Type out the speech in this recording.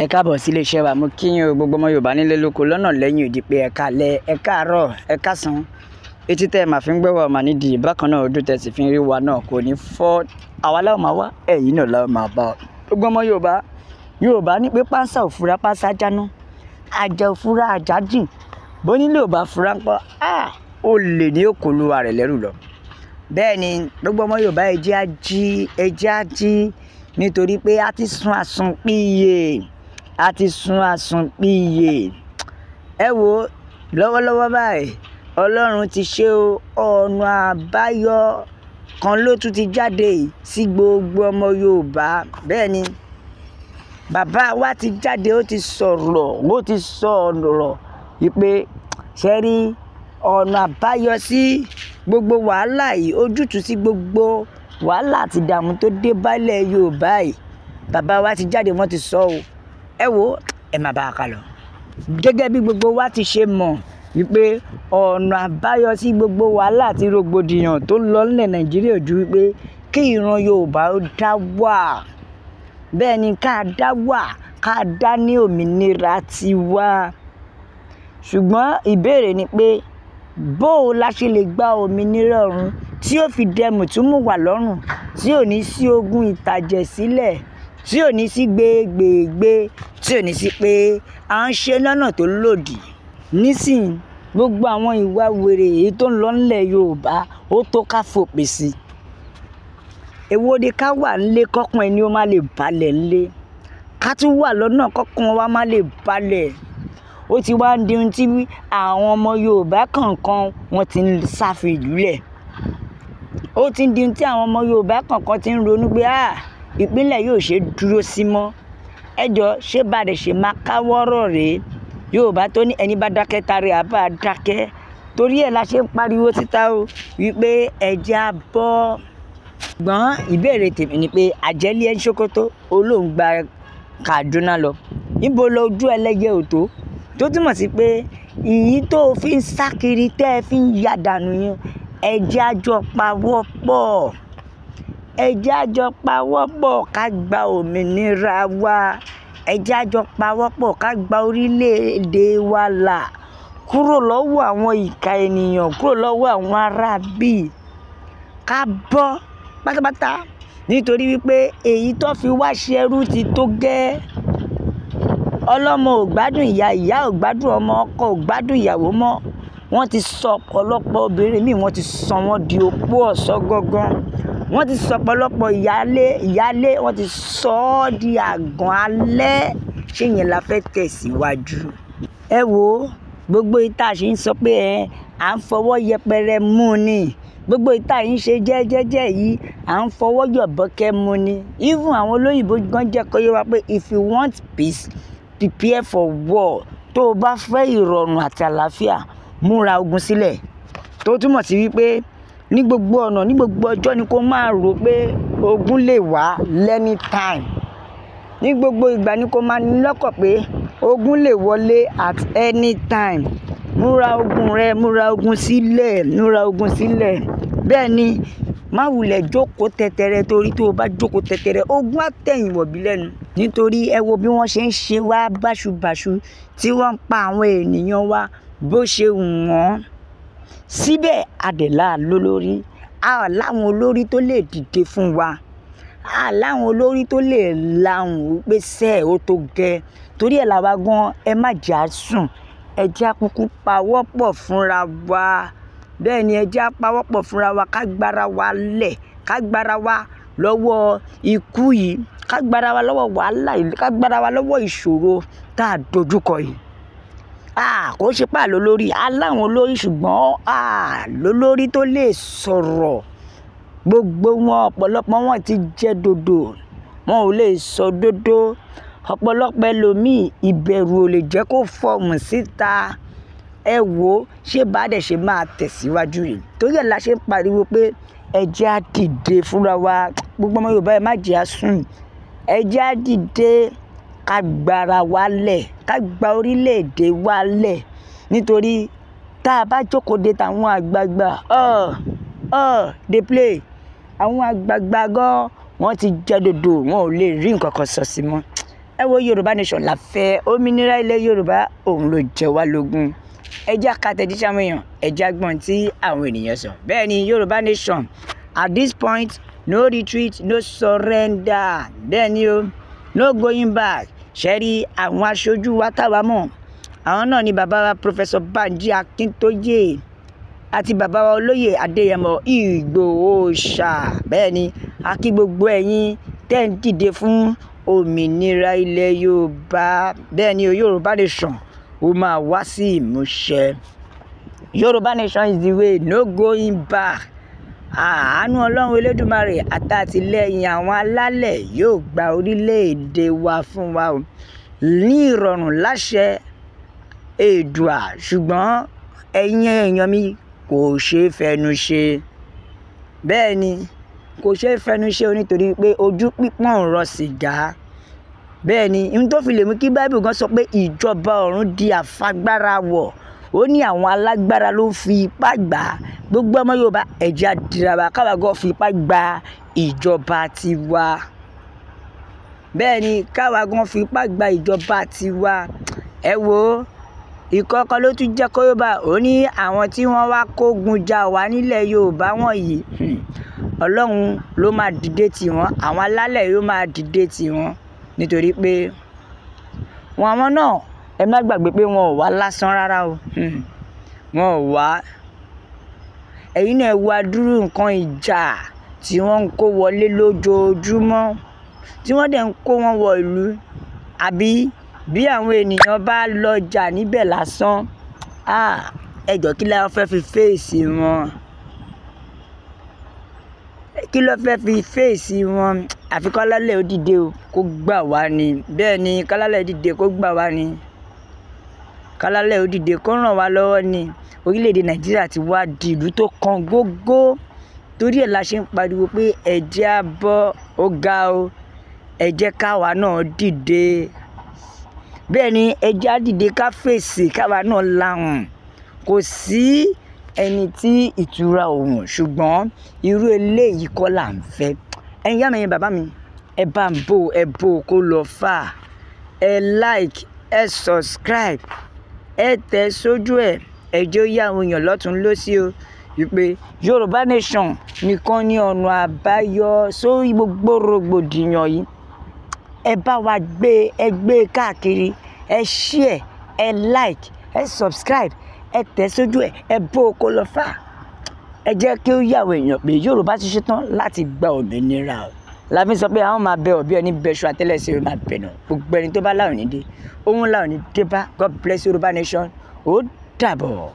Ẹ káàbọ̀ sí iléeṣẹ́ wa. Mo kí yín o, gbogbo ọmọ Yorùbá nílé lóko lọ́nà lẹ́yìn odi pé ẹ káalẹ́, ẹ káàárọ̀, ẹ káàsán. Etí tẹ́ ẹ máa fi ń gbọ́ wa mà nídìí bákan náà ojú tẹ́ sì fi ń rí wa náà kò ní fọ́. Àwa la ó máa wá, ẹ̀yin náà la ó máa bá. Gbogbo ọmọ Yorùbá ní pé pánsá ò fura pánsá jáná, àjà ò fura àjà jìn. Bó nílé ò bá fura ńkọ́, ó lè ní òkòlùwà rẹ̀ lẹ́rù lọ. Bẹ́ẹ̀ ni gbogbo ọmọ Yorùbá ẹ jẹ́ á jí nítorí pé a ti sun àsunpìyè. Ẹ wo lọ́wọ́lọ́wọ́ báyìí Ọlọ́run ti ṣe ọ̀nà àbáyọ kan ló tún ti jáde sí gbogbo ọmọ Yorùbá. Bẹ́ẹ̀ ni bàbá wa ti jáde, ó ti sọ ọ̀rọ̀ wípé ṣe rí ọ̀nà àbáyọ sí gbogbo wàhálà yìí, ojútùú sí gbogbo wàhálà àti ìdààmú tó dé bálẹ̀ Yorùbá yìí. Bàbá wa ti jáde, wọ́n ti sọ ọ́. Ẹ wo ẹ máa bá a kà lọ. Gẹ́gẹ́ bí gbogbo wa ti ṣe mọ̀ wípé ọ̀nà àbáyọ sí gbogbo wàhálà àti rògbòdìyàn tó ń lọ nílẹ̀ Nàìjíríà ojú wípé kí ìran Yorùbá ó dá wà. Bẹ́ẹ̀ ni ká dá wà, ká dá ní òmìnira tiwa. Ṣùgbọ́n ìbéèrè ni pé bó o la ṣe lè gba òmìnira ọ̀run tí ó fi dẹmù tún mú wà lọ́rùn, tí ò ní sí ogun ìtàjẹ̀ sílẹ̀, tí ò ní sí gbégbègbè, tí ò ní sí pé à ń ṣe lọ́nà tó lòdì. Nísìnyí gbogbo àwọn ìwà wèrè èyí tó ń lọ nílẹ̀ Yorùbá ó tó ká fòpin sí. Èwo ni ká wà nílé kọ́kàn ẹni ó má lè balẹ̀ nílé, ká tún wà lọ́nà kọ́kàn wa má lè balẹ̀. Ó ti wá ń di ohun tí àwọn ọmọ Yorùbá kọ̀ọ̀kan wọ́n ti ń sáfi ìlú lẹ̀. Ó ti ń di ohun tí àwọn ọmọ Yorùbá kọ̀ọ̀kan ti ń ronú pé ìpínlẹ̀ yóò ṣe dúró sí mọ́. Ẹ jọ ṣé bá dẹ̀ ṣe máa káwọ́rọ̀ rèé. Yorùbá tó ní ẹni bá dákẹ́ tari àbá dákẹ́. Torí ẹ̀ la ṣe ń pariwo síta wípé ẹ jẹ́ á bọ́. Ṣùgbọ́n ìbéèrè tèmi ni pé àjẹ́lé ẹ̀ ń ṣòkòtò olóhùn gba Kaduna lọ. Níbo lójú ẹlẹ́yẹ ò tó? Tó túmọ̀ sí pé ìyí tó fi ń sá kiri tẹ́ ẹ fi ń ya dànù yẹn, ẹ jẹ́ á jọ pawọ́pọ̀. Ẹ jẹ́ á jọ pawọ́pọ̀ ká gba òmìnira wa. Ẹ jẹ́ á jọ pawọ́pọ̀ ká gba orílẹ̀-èdè wa là kúrò lọ́wọ́ àwọn ìka ènìyàn, kúrò lọ́wọ́ àwọn aráabí. Ká bọ́ pátápátá nítorí wípé èyí tó fi wá ṣe ẹrú ti tó gẹ́. Ọlọ́mọ ò gbádùn ìyá, ìyá ò gbádùn ọmọ, ọkọ ò gbádùn ìyàwó mọ́. Wọ́n ti sọ ọ̀pọ̀lọpọ̀ obìnrin míì, wọ́n ti sọ wọ́n di opó ọ̀sán gangan. Wọ́n ti sọ ọ̀pọ̀lọpọ̀ ìyálé, wọ́n ti sọ ọ́ di àgàn alẹ́. Ṣé yẹn la fẹ́ tẹ̀síwájú? Ẹ wo gbogbo ìta ṣe ń sọ pé à ń fọwọ́ yẹpẹrẹ mú ni. Gbogbo ìta yìí ń ṣe jẹ́jẹ́jẹ́ yìí à ń fọwọ́ yọ̀bọ̀kẹ́ mú ni. Even àwọn olóyìnbó gan jẹ́ kó yé wa pé if you want peace, prepare for war. Tó o bá fẹ́ ìrọ̀rùn àti àlàáfíà, múra ogun sílẹ̀. Tó túmọ̀ sí wípé ní gbogbo ọ̀nà, ní gbogbo ọjọ́ ni kó máa rò pé ogun lè wá anytime. Ní gbogbo ìgbà ni kó máa ní lọ́kàn pé ogun lè wọlé at any time. Múra ogun rẹ, múra ogun sílẹ̀. Bẹ́ẹ̀ ni má wulẹ̀ jókòó tẹ̀tẹ̀rẹ̀, torí tó o bá jókòó tẹ̀tẹ̀rẹ̀ ogun á tẹ̀yìn wọ̀bí lẹ́nu. Nítorí ẹ wo bí wọ́n ṣe ń ṣe wá báṣubàṣu, tí wọ́n ń pa àwọn ènìyàn wa bó ṣe wù wọ́n. Síbẹ̀ adẹ̀lá lólórí, láwọn olórí tó lè dìde fún wa, láwọn olórí tó lè lahùn wípé sẹ́ẹ̀ ó tó gẹ́. Torí ẹ̀ làwa gan ẹ má jẹ́ á sùn, ẹ jẹ́ á kúkú pawọ́pọ̀ fúnra wa. Bẹ́ẹ̀ ni ẹ jẹ́ á pawọ́pọ̀ fúnra wa, ká gbára wa lẹ̀, ká gbára wa lọ́wọ́ ikú yìí, ká gbára wa lọ́wọ́ wàhálà yìí, ká gbára wa lọ́wọ́ ìṣòro tá a dojúkọ yìí. Kò ṣe pà lólórí, aláwọn olórí ṣùgbọ́n lólórí tó lè sọ̀rọ̀. Gbogbo wọn ọ̀pọ̀lọpọ̀ wọn ti jẹ́ dodo, wọn ò lè sọ dodo. Ọ̀pọ̀lọpọ̀ ẹlòmíì ìbẹ̀rù ò lè jẹ́ kó fọhùn síta. Ẹ wo ṣé bá dẹ̀ ṣe máa tẹ̀síwájú rèé. Torí ẹ̀ la ṣe ń pariwo pé ẹ jẹ́ á dìde fúnra wa. Gbogbo ọmọ Yorùbá ẹ má jẹ́ á sùn. Ẹ jẹ́ á dìde ká gbára wa lẹ̀, ká gba orílẹ̀-èdè wa lẹ̀. Nítorí tá a bá jókòó de tàwọn àgbààgbà dey play. Àwọn àgbààgbà gan wọ́n ti jẹ́ dodo, wọn ò lè rí nǹkan kan sọ sí mọ́. ẹ wo Yorùbá nation la fẹ́, òmìnira ilẹ̀ Yorùbá òun ló jẹ wá lógún. ẹ jẹ́ ká tẹ̀jíṣẹ́ àwọn èèyàn, ẹ jẹ́ gbọ́n tí àwọn ènìyàn sọ. bẹ́ẹ̀ ni Yorùbá nation at this point no retreat no surrender, bẹ́ẹ̀ ni o no going back. ṣẹ́rí àwọn aṣojú wa táwa mọ̀, àwọn náà ni bàbá wa Professor Banji Akintoye àti bàbá wa olóyè Adéyẹmọ Ìgbòho ṣá. bẹ́ẹ̀ ni a kí gbogbo ẹ̀yin tẹ́ ń dìde fún òmìnira ilẹ̀ Yorùbá. bẹ́ẹ̀ ni Yorùbá nation ó máa wá sí ìmúṣẹ. Yorùbá nation is the way, no going back. àánú Ọlọ́run Elédùmarè àtàtìlẹ́yìn àwọn alálẹ̀ yóò gba orílẹ̀-èdè wa fún wa o ní ìrọ̀rùn láṣẹ Èdùà. ṣùgbọ́n ẹ̀yin èèyàn mi kò ṣeé fẹnu ṣe. bẹ́ẹ̀ ni kò ṣeé fẹnu ṣe o nítorí pé ojú pípọ́n ń rọ sìgá. bẹ́ẹ̀ ni ohun tó fi lè mú kí Bible gan sọ pé ìjọba ọ̀run di àfagbára wọ̀, ó ní àwọn alágbára ló ń fi ipá gbà á. gbogbo ọmọ Yorùbá ẹ jẹ́ á dìràwá káwa gan fi ipá gba ìjọba tiwa. bẹ́ẹ̀ ni káwa gan fi ipá gba ìjọba tiwa. ẹ wo ìkọ̀kọ̀ ló tún jẹ́ kó Yorùbá ó ní àwọn tí wọ́n wá kógun jà wá nílẹ̀ Yorùbá wọ̀nyí Ọlọ́run ló máa dìde tì wọ́n, àwọn alálẹ̀ yóò máa dìde tì wọ́n nítorí pé àwọn náà ẹ má gbàgbé pé wọn ò wá lásán rárá o. wọn ò wá. ẹ̀yin náà wá dúró nǹkan ìjà tí wọ́n ń kó wọlé lójoojúmọ́, tí wọ́n dẹ̀ ń kó wọn wọ ìlú. àbí bí àwọn ènìyàn bá lọ jà níbẹ̀ lásán, ẹ jọ̀ọ́ kí la fẹ́ fi fèsì wọn? kí ló fẹ́ fi fèsì wọn? àfi kálálẹ̀ ó dìde o kó gbà wá ni. bẹ́ẹ̀ ni kálálẹ̀ dìde kó gbà wá ni. kálálẹ̀ ó dìde kó ràn wá lọ́wọ́ ni. orílẹ̀-èdè Nàìjíríà ti wá di ìlú tó kan gógó, torí ẹ̀ la ṣe ń pariwo pé ẹ jẹ́ á bọ́ ó ga o, ẹ jẹ́ káwa náà dìde. bẹ́ẹ̀ ni ẹ jẹ́ á dìde ká fèsì káwa náà lahùn. kò sí ẹni tí ìtura òun, ṣùgbọ́n irú eléyìí kọ́ là ń fẹ́. ẹ̀yin yá mi yẹn bàbá mi, ẹ bá ń bò kó lọ fà. ẹ like, ẹ subscribe, ẹ tẹ̀ sójú ẹ̀, ẹ jẹ́ ó yá àwọn èèyàn lọ́tún lósì o wípé Yorùbá nation nìkan ní ọ̀nà àbáyọ sórí gbogbo rògbòdìyàn yìí. ẹ bá wa gbé káàkiri, ẹ share, ẹ like, ẹ subscribe, ẹ tẹ̀ sójú ẹ̀, ẹ bò kó lọ fà. ẹ jẹ́ kí ó yà àwọn èèyàn pé Yorùbá ti ṣetán láti gba òmìnira o. la fi sọ pé àwọn máa bẹ ọ̀bí ẹni bẹṣu àtẹ́lẹsẹ̀ ó máa bẹ̀ náà. gbogbo ẹni tó bá láwọn ní dé òun láwọn ní dé bá. God bless Yorùbá nation. ó dàbọ̀.